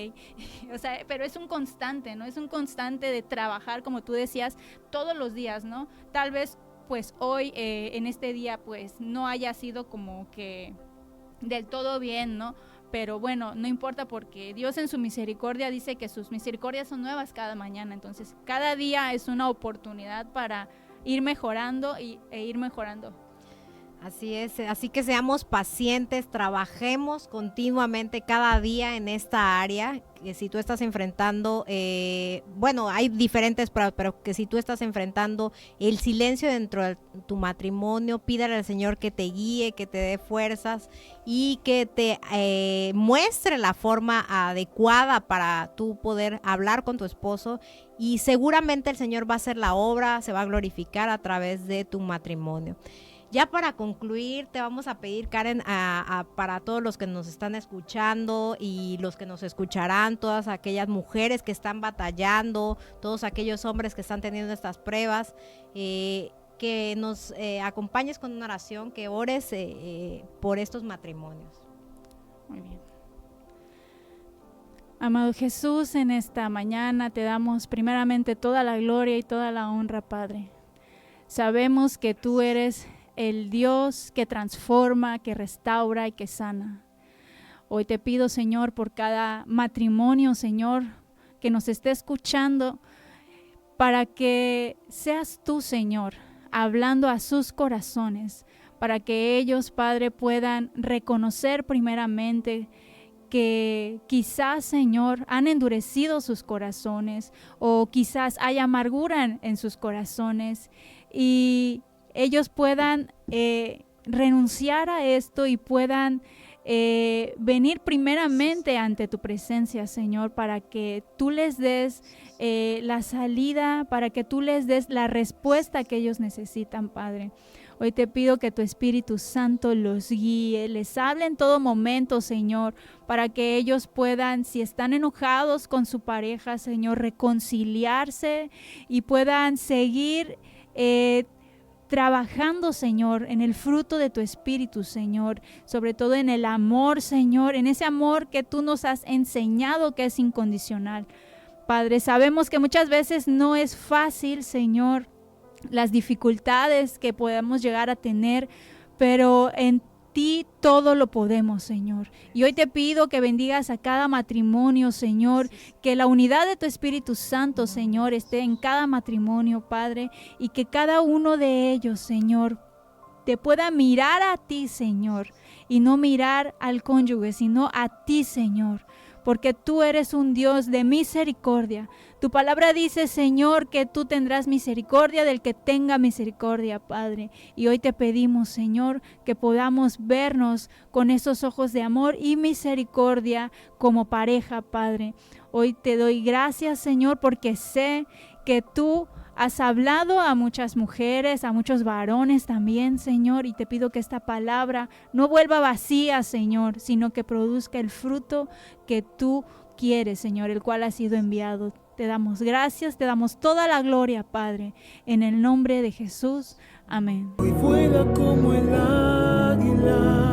O sea, pero es un constante, ¿no? Es un constante de trabajar, como tú decías, todos los días, ¿no? Tal vez pues hoy, en este día, pues no haya sido como que del todo bien, ¿no? Pero bueno, no importa, porque Dios en su misericordia dice que sus misericordias son nuevas cada mañana. Entonces, cada día es una oportunidad para ir mejorando e ir mejorando. Así es, así que seamos pacientes, trabajemos continuamente cada día en esta área, que si tú estás enfrentando, bueno, hay diferentes pruebas, pero que si tú estás enfrentando el silencio dentro de tu matrimonio, pídale al Señor que te guíe, que te dé fuerzas y que te muestre la forma adecuada para tú poder hablar con tu esposo, y seguramente el Señor va a hacer la obra, se va a glorificar a través de tu matrimonio. Ya para concluir, te vamos a pedir, Karen, para todos los que nos están escuchando y los que nos escucharán, todas aquellas mujeres que están batallando, todos aquellos hombres que están teniendo estas pruebas, que nos acompañes con una oración, que ores por estos matrimonios. Muy bien. Amado Jesús, en esta mañana te damos primeramente toda la gloria y toda la honra, Padre. Sabemos que tú eres el Dios que transforma, que restaura y que sana. Hoy te pido, Señor, por cada matrimonio, Señor, que nos esté escuchando, para que seas tú, Señor, hablando a sus corazones, para que ellos, Padre, puedan reconocer primeramente que quizás, Señor, han endurecido sus corazones, o quizás hay amargura en sus corazones, y ellos puedan renunciar a esto y puedan venir primeramente ante tu presencia, Señor, para que tú les des la salida, para que tú les des la respuesta que ellos necesitan, Padre. Hoy te pido que tu Espíritu Santo los guíe, les hable en todo momento, Señor, para que ellos puedan, si están enojados con su pareja, Señor, reconciliarse y puedan seguir trabajando, Señor, en el fruto de tu Espíritu, Señor, sobre todo en el amor, Señor, en ese amor que tú nos has enseñado que es incondicional. Padre, sabemos que muchas veces no es fácil, Señor, las dificultades que podemos llegar a tener, pero en ti todo lo podemos, Señor. Y hoy te pido que bendigas a cada matrimonio, Señor, que la unidad de tu Espíritu Santo, Señor, esté en cada matrimonio, Padre, y que cada uno de ellos, Señor, te pueda mirar a ti, Señor, y no mirar al cónyuge, sino a ti, Señor, porque tú eres un Dios de misericordia. Tu palabra dice, Señor, que tú tendrás misericordia del que tenga misericordia, Padre. Y hoy te pedimos, Señor, que podamos vernos con esos ojos de amor y misericordia como pareja, Padre. Hoy te doy gracias, Señor, porque sé que tú has hablado a muchas mujeres, a muchos varones también, Señor, y te pido que esta palabra no vuelva vacía, Señor, sino que produzca el fruto que tú quieres, Señor, el cual ha sido enviado. Te damos gracias, te damos toda la gloria, Padre, en el nombre de Jesús. Amén. Y vuela como el águila.